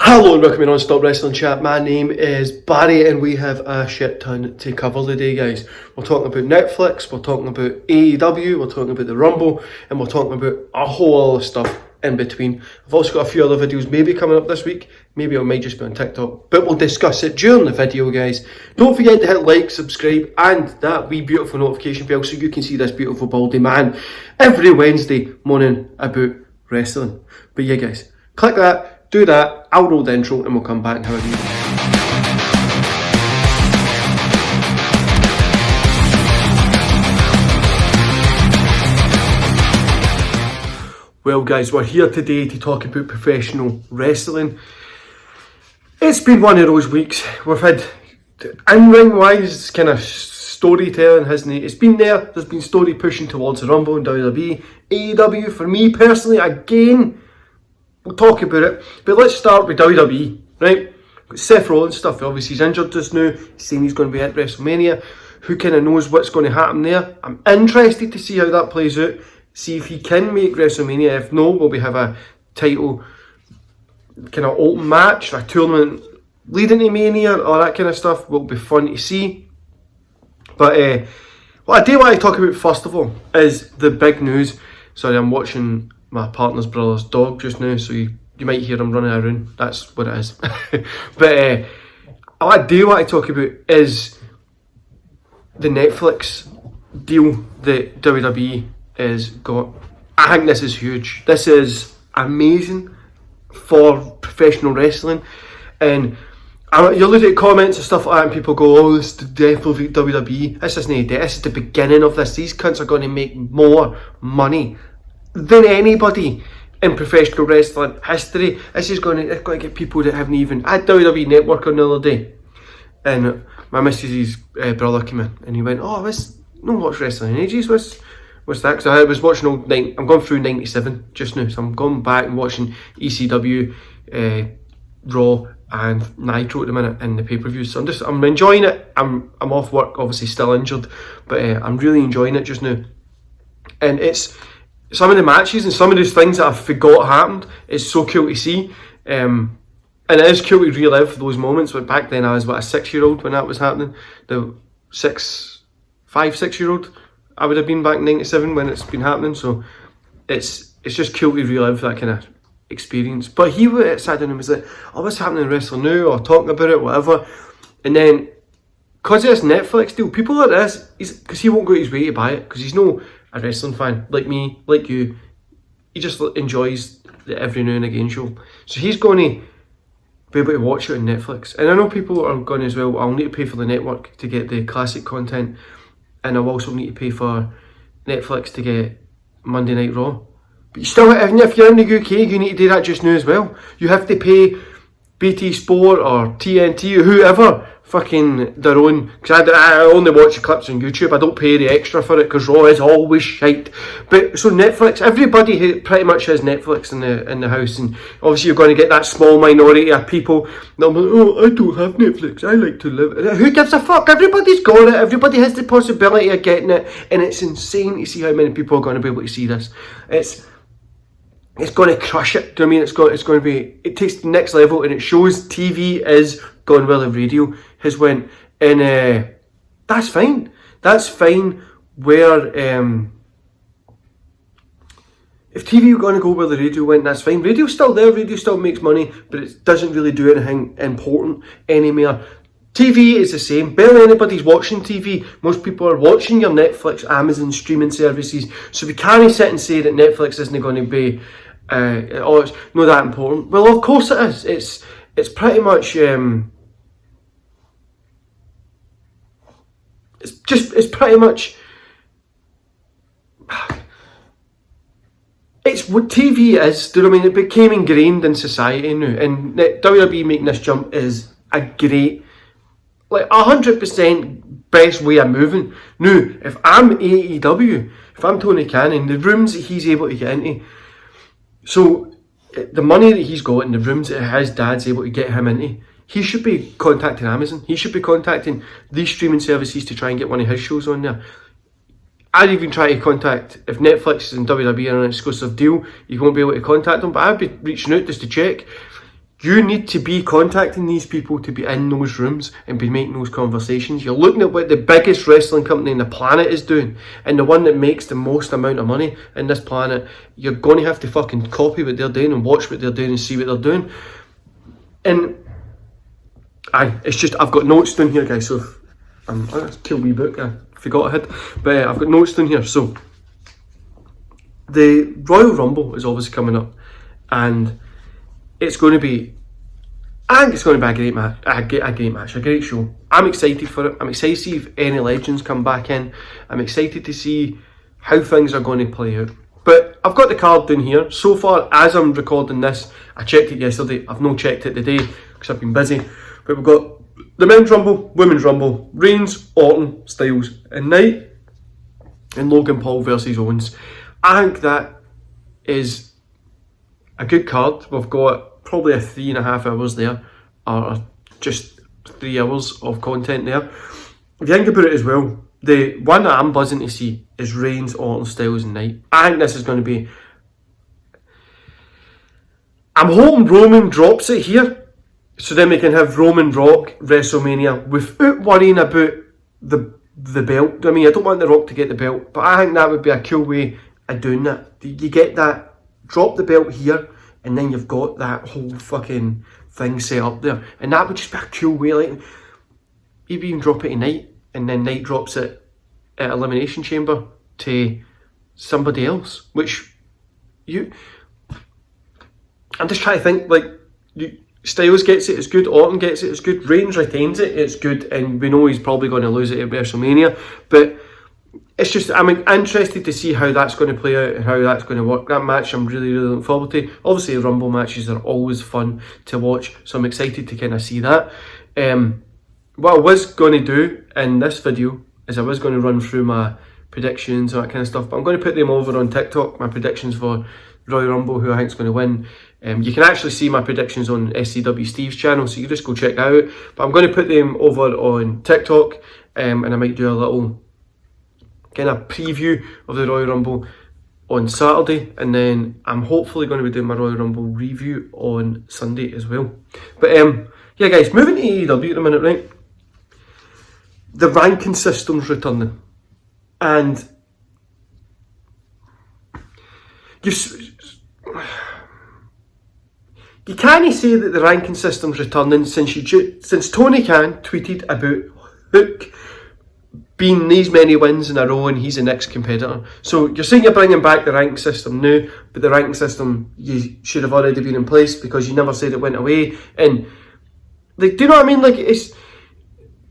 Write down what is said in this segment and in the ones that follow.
Hello and welcome to Non-Stop Wrestling Chat. My name is Barry and we have a shit ton to cover today, guys. We're talking about Netflix, we're talking about AEW, we're talking about the Rumble, and we're talking about a whole other stuff in between. I've also got a few other videos maybe coming up this week. Maybe it might just be on TikTok, but we'll discuss it during the video, guys. Don't forget to hit like, subscribe, and that wee beautiful notification bell so you can see this beautiful baldy man every Wednesday morning about wrestling. But yeah, guys, click that. Do that, I'll roll the intro and we'll come back and have a review. Well guys, we're here today to talk about professional wrestling. It's been one of those weeks. We've had, in-ring wise, kind of storytelling, hasn't it? It's been there's been story pushing towards the Rumble and WWE. AEW, for me personally, again, we'll talk about it, but let's start with WWE, right? Seth Rollins stuff, obviously he's injured just now, he's saying he's going to be at WrestleMania. Who kind of knows what's going to happen there? I'm interested to see how that plays out, see if he can make WrestleMania. If no, will we have a title kind of open match, a tournament leading to Mania, all that kind of stuff will be fun to see. But what I do want to talk about first of all is the big news. Sorry, I'm watching my partner's brother's dog just now, so you might hear him running around. That's what it is. But what I do want to talk about is the Netflix deal that WWE has got. I think this is huge. This is amazing for professional wrestling. And you look at comments and stuff like that and people go, oh, this is the death of WWE. This isn't a death, this is the beginning of this. These cunts are going to make more money than anybody in professional wrestling history. This is going to get people that haven't even had WWE Network on the other day, and my missus's brother came in and he went, oh, this no watch wrestling in ages, what's that? Because I was watching I'm going through 97 just now, so I'm going back and watching ECW, Raw and Nitro at the minute in the pay-per-views. So I'm enjoying it. I'm off work, obviously still injured, but I'm really enjoying it just now. And it's some of the matches and some of those things that I forgot happened. It's so cool to see, and it is cool to relive those moments. But back then I was a 6-year-old when that was happening. The 6-year-old I would have been back in 97 when it's been happening. So it's just cool to relive that kind of experience. But he sat down and was like, oh, what's happening in wrestling now, or talking about it, whatever. And then because of this Netflix deal, people like this, because he won't go his way to buy it, because he's no a wrestling fan like me, like you. He just enjoys the every now and again show. So he's going to be able to watch it on Netflix. And I know people are going as well, I'll need to pay for the network to get the classic content, and I'll also need to pay for Netflix to get Monday Night Raw. But you still, even if you're in the UK, you need to do that just now as well. You have to pay BT Sport or TNT or whoever fucking their own, because I only watch the clips on YouTube. I don't pay the extra for it because Raw is always shite. But so Netflix, everybody pretty much has Netflix in the house, and obviously you're going to get that small minority of people that like, oh, I don't have Netflix, I like to live. Who gives a fuck? Everybody's got it. Everybody has the possibility of getting it, and it's insane to see how many people are going to be able to see this. It's going to crush it. Do you know what I mean? It's going to be, it takes the next level, and it shows TV is going where the radio has went, and that's fine. That's fine. Where if TV are going to go where the radio went, that's fine. Radio's still there. Radio still makes money, but it doesn't really do anything important anymore. TV is the same. Barely anybody's watching TV. Most people are watching your Netflix, Amazon streaming services. So we can't sit and say that Netflix isn't going to be it's not that important. Well, of course it is. It's pretty much it's pretty much it's what TV is. Do you know what I mean? It became ingrained in society now, and WWE making this jump is a great, like 100% best way of moving. Now, if I'm AEW, if I'm Tony Khan, in the rooms that he's able to get into, so the money that he's got in the rooms that his dad's able to get him into, he should be contacting Amazon. He should be contacting these streaming services to try and get one of his shows on there. I'd even try to contact, if Netflix and WWE are on an exclusive deal, you won't be able to contact them, but I'd be reaching out just to check. You need to be contacting these people to be in those rooms and be making those conversations. You're looking at what the biggest wrestling company on the planet is doing, and the one that makes the most amount of money in this planet. You're going to have to fucking copy what they're doing and watch what they're doing and see what they're doing. And it's just, I've got notes down here, guys, so that's a cool wee book, I forgot I had, but I've got notes down here. So the Royal Rumble is obviously coming up, and it's going to be, I think it's going to be a great match, a great show. I'm excited for it. I'm excited to see if any legends come back in. I'm excited to see how things are going to play out. But I've got the card down here. So far, as I'm recording this, I checked it yesterday. I've not checked it today because I've been busy. But we've got the Men's Rumble, Women's Rumble, Reigns, Orton, Styles and Knight, and Logan Paul versus Owens. I think that is a good card. We've got probably a 3.5 hours there, or just 3 hours of content there. If you think about it as well, the one that I'm buzzing to see is Reigns, Orton, Styles and Knight. I think this is going to be, I'm hoping Roman drops it here, so then we can have Roman Rock WrestleMania without worrying about the belt. I mean, I don't want The Rock to get the belt, but I think that would be a cool way of doing that. You get that, drop the belt here, and then you've got that whole fucking thing set up there. And that would just be a cool way, like, even drop it tonight, and then Knight drops it at Elimination Chamber to somebody else, which I'm just trying to think, like, Styles gets it, it's good, Orton gets it, it's good, Reigns retains it, it's good, and we know he's probably going to lose it at WrestleMania, but it's just, I'm interested to see how that's going to play out and how that's going to work. That match I'm really looking forward to. Obviously the Rumble matches are always fun to watch, so I'm excited to kind of see that. What I was going to do in this video is I was going to run through my predictions and that kind of stuff, but I'm going to put them over on TikTok, my predictions for Royal Rumble, who I think is going to win. You can actually see my predictions on SCW Steve's channel, so you can just go check that out. But I'm going to put them over on TikTok, and I might do a little kind of preview of the Royal Rumble on Saturday, and then I'm hopefully going to be doing my Royal Rumble review on Sunday as well. But yeah, guys, moving to AEW at the minute, right? The ranking system's returning, and you can't say that the ranking system's returning since Tony Khan tweeted about Hook being these many wins in a row and he's the next competitor. So you're saying you're bringing back the ranking system now, but the ranking system you should have already been in place because you never said it went away. And like, do you know what I mean? Like, it's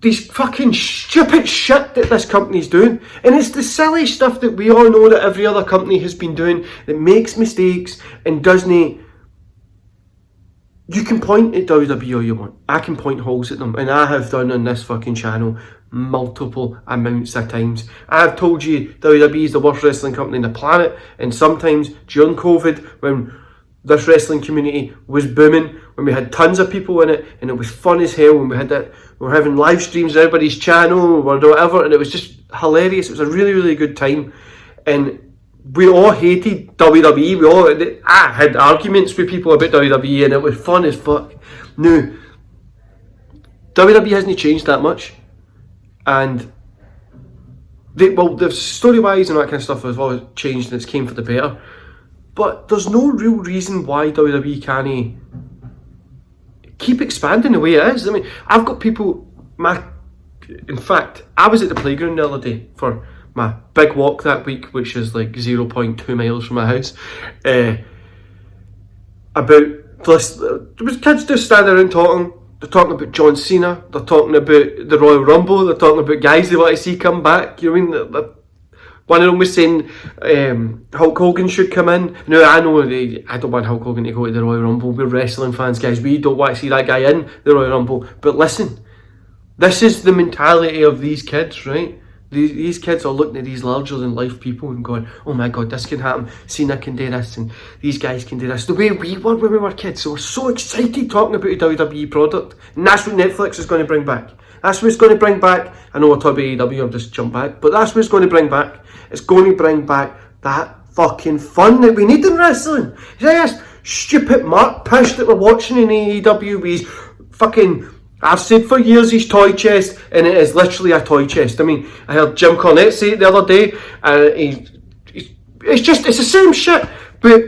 these fucking stupid shit that this company's doing, and it's the silly stuff that we all know that every other company has been doing that makes mistakes and doesn't. You can point at WWE all you want. I can point holes at them, and I have done on this fucking channel multiple amounts of times. I have told you WWE is the worst wrestling company on the planet, and sometimes during COVID, when this wrestling community was booming, when we had tons of people in it, and it was fun as hell, when we were having live streams on everybody's channel or whatever, and it was just hilarious. It was a really, really good time, and we all hated WWE. I had arguments with people about WWE, and it was fun as fuck. Now, WWE hasn't changed that much, and the story-wise and that kind of stuff has always changed, and it's came for the better. But there's no real reason why WWE can't keep expanding the way it is. I mean, I've got people. In fact, I was at the playground the other day for my big walk that week, which is like 0.2 miles from my house. There was kids just standing around talking. They're talking about John Cena. They're talking about the Royal Rumble. They're talking about guys they want to see come back. You know what I mean? One of them was saying Hulk Hogan should come in. Now, I know I don't want Hulk Hogan to go to the Royal Rumble. We're wrestling fans, guys. We don't want to see that guy in the Royal Rumble. But listen, this is the mentality of these kids, right? These kids are looking at these larger-than-life people and going, oh my god, this can happen. Cena can do this, and these guys can do this. The way we were when we were kids. So we're so excited talking about a WWE product. And that's what Netflix is going to bring back. That's what it's going to bring back. I know we're talking about AEW, I've just jumped back. But that's what it's going to bring back. It's going to bring back that fucking fun that we need in wrestling. Yes, stupid Mark Pish that we're watching in AEW with his fucking, I've said for years, his toy chest, and it is literally a toy chest. I mean, I heard Jim Cornette say it the other day, and it's the same shit. But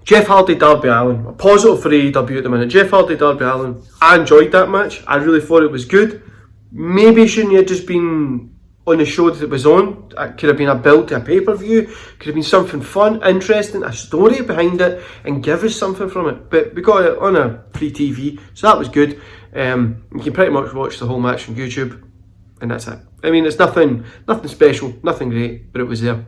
Jeff Hardy, Darby Allin, a positive for AEW at the minute. Jeff Hardy, Darby Allin, I enjoyed that match. I really thought it was good. Maybe shouldn't have just been on the show that it was on. It could have been a build to a pay-per-view. Could have been something fun, interesting, a story behind it, and give us something from it. But we got it on a free TV, so that was good. You can pretty much watch the whole match on YouTube, and that's it. I mean, it's nothing special, nothing great, but it was there.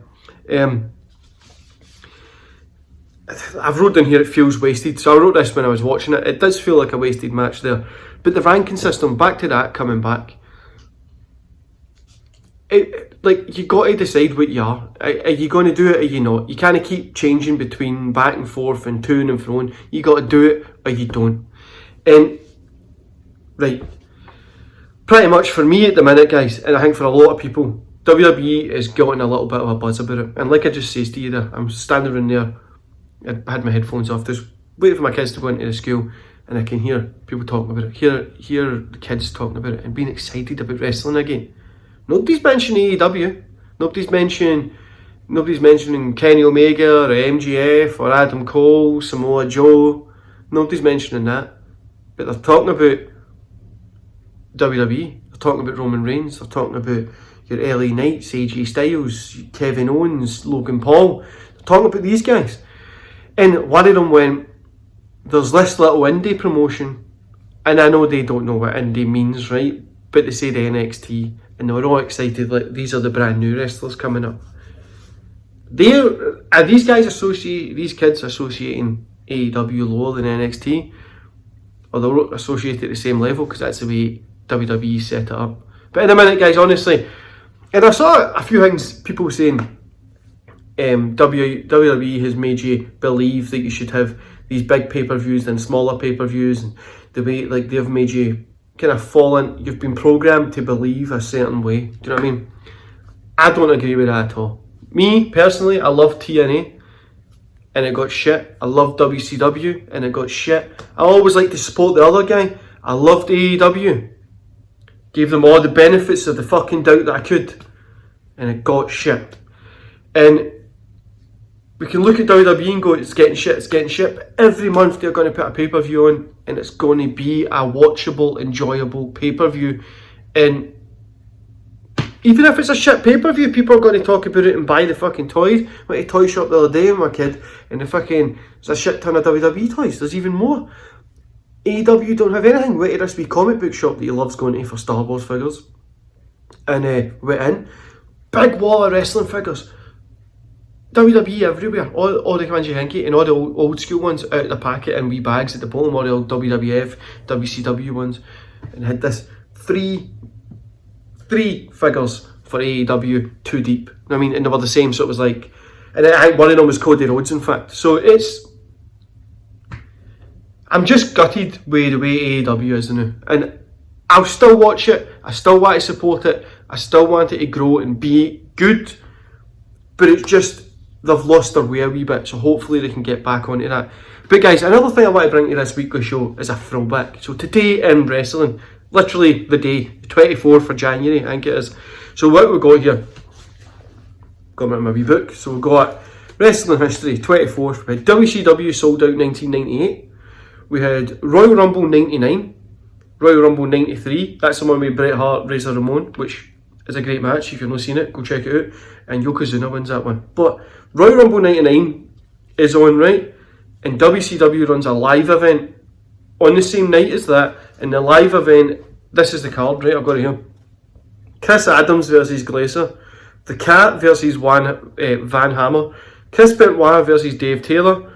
I've wrote down here it feels wasted, so I wrote this when I was watching it. It does feel like a wasted match there, but the ranking system, back to that, coming back, like, you got to decide what you are. Are you going to do it or you not? You can't keep changing between back and forth and to and fro. You got to do it or you don't. And right, pretty much for me at the minute, guys, and I think for a lot of people, WWE is getting a little bit of a buzz about it. And like I just says to you there, I'm standing around there, I had my headphones off, just waiting for my kids to go into the school, and I can hear people talking about it, hear the kids talking about it and being excited about wrestling again. Nobody's mentioning AEW. Nobody's mentioning Kenny Omega or MJF or Adam Cole, Samoa Joe. Nobody's mentioning that. But they're talking about WWE. They're talking about Roman Reigns. They're talking about your LA Knights, AJ Styles, Kevin Owens, Logan Paul. They're talking about these guys. And one of them went, there's this little indie promotion, and I know they don't know what indie means, right? But they said NXT, and they were all excited, like, these are the brand new wrestlers coming up. Are these kids associating AEW lower than NXT? Or they're associated at the same level, because that's the way WWE set it up. But in a minute, guys, honestly, and I saw a few things, people saying WWE has made you believe that you should have these big pay-per-views and smaller pay-per-views, and the way, like, they've made you kind of fall in, you've been programmed to believe a certain way. Do you know what I mean? I don't agree with that at all. Me, personally, I love TNA, and it got shit. I love WCW, and it got shit. I always like to support the other guy. I loved AEW. Gave them all the benefits of the fucking doubt that I could, and it got shit. And we can look at WWE and go, it's getting shit, but every month they're going to put a pay-per-view on, and it's going to be a watchable, enjoyable pay-per-view. And even if it's a shit pay-per-view, people are going to talk about it and buy the fucking toys. I went to a toy shop the other day with my kid, and there's a shit ton of WWE toys. There's even more. AEW don't have anything. Went to this wee comic book shop that he loves going to for Star Wars figures, and went in, big wall of wrestling figures. WWE everywhere, all the ones you think of, and all the old school ones out of the packet in wee bags at the bottom, all the old WWF, WCW ones, and had this three figures for AEW, 2 deep. I mean, and they were the same, so it was like, and I think one of them was Cody Rhodes, in fact. So I'm just gutted with the way AEW is now, and I'll still watch it. I still want to support it. I still want it to grow and be good, but it's just, they've lost their way a wee bit, so hopefully they can get back onto that. But guys, another thing I want to bring to this weekly show is a throwback. So today in wrestling, literally the day, the 24th of January, I think it is. So what we got here, got my wee book, so we've got Wrestling History, 24th, we had WCW Sold Out 1998, we had Royal Rumble 99, Royal Rumble 93, that's the one with Bret Hart, Razor Ramon, which is a great match. If you've not seen it, go check it out. And Yokozuna wins that one. But Royal Rumble 99 is on, right? And WCW runs a live event on the same night as that. And the live event, this is the card, right? I've got it here. Chris Adams versus Glacier. The Cat versus Van Hammer. Chris Benoit versus Dave Taylor.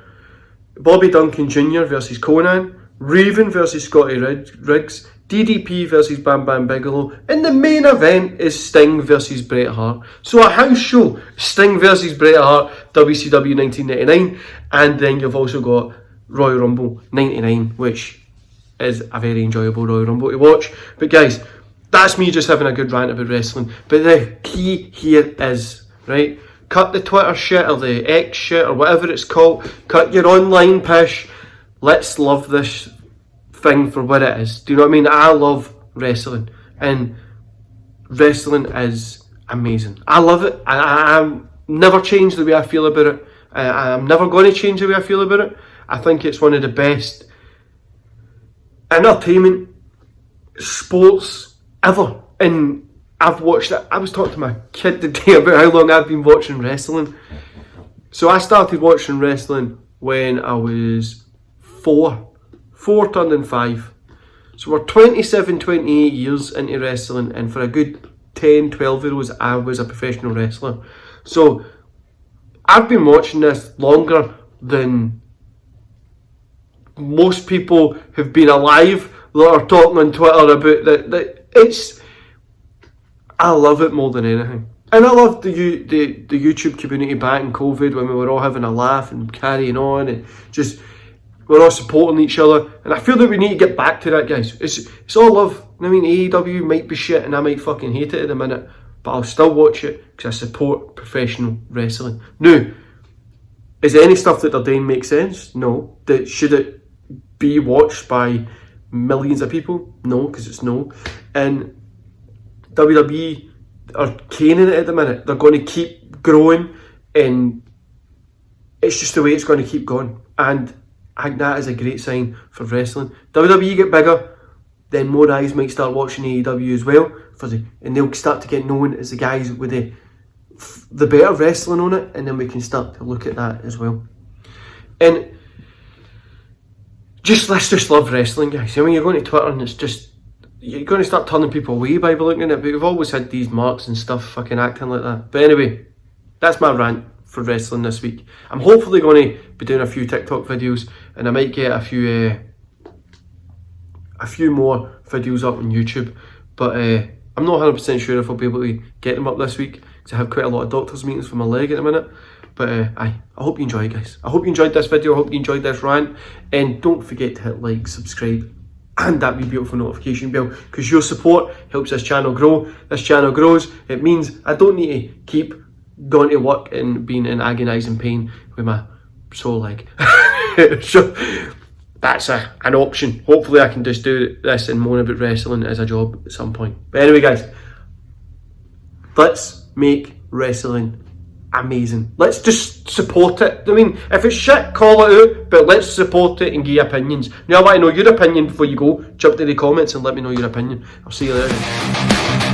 Bobby Duncan Jr. versus Conan. Raven versus Scotty Riggs. DDP versus Bam Bam Bigelow, and the main event is Sting versus Bret Hart. So a house show, Sting versus Bret Hart, WCW 1999, and then you've also got Royal Rumble 99, which is a very enjoyable Royal Rumble to watch. But guys, that's me just having a good rant about wrestling. But the key here is, right, cut the Twitter shit or the X shit or whatever it's called, cut your online pish. Let's love this thing for what it is. Do you know what I mean? I love wrestling, and wrestling is amazing. I love it. I'm never changed the way I feel about it. I'm never going to change the way I feel about it. I think it's one of the best entertainment sports ever, and I've watched it. I was talking to my kid today about how long I've been watching wrestling. So I started watching wrestling when I was 4 turning 5. So we're 27, 28 years into wrestling, and for a good 10, 12 years I was a professional wrestler. So I've been watching this longer than most people have been alive that are talking on Twitter about that. I love it more than anything. And I loved the YouTube community back in COVID when we were all having a laugh and carrying on and just we're all supporting each other. And I feel that we need to get back to that, guys. It's all love. I mean, AEW might be shit and I might fucking hate it at the minute, but I'll still watch it because I support professional wrestling. Now, is any stuff that they're doing make sense? No. Should it be watched by millions of people? No, because it's no. And WWE are caning it at the minute. They're going to keep growing, and it's just the way it's going to keep going. And I think that is a great sign for wrestling. WWE get bigger, then more eyes might start watching AEW as well, and they'll start to get known as the guys with the better wrestling on it, and then we can start to look at that as well. And let's just love wrestling, guys. I mean, you're going to Twitter and it's just, you're going to start turning people away by looking at it, but we've always had these marks and stuff fucking acting like that. But anyway, that's my rant for wrestling this week. I'm hopefully going to be doing a few TikTok videos, and I might get a few more videos up on YouTube, but I'm not 100% sure if I'll be able to get them up this week because I have quite a lot of doctor's meetings for my leg at the minute. But I hope you enjoy, guys. I hope you enjoyed this video. I hope you enjoyed this rant, and don't forget to hit like, subscribe, and that wee beautiful notification bell, because your support helps this channel grow. This channel grows, it means I don't need to keep going to work and being in agonising pain with my sore leg. So that's an option. Hopefully I can just do this and moan about wrestling as a job at some point. But anyway, guys, let's make wrestling amazing. Let's just support it. I mean, if it's shit, call it out, but let's support it and give opinions. Now I want to know your opinion before you go. Jump to the comments and let me know your opinion. I'll see you later.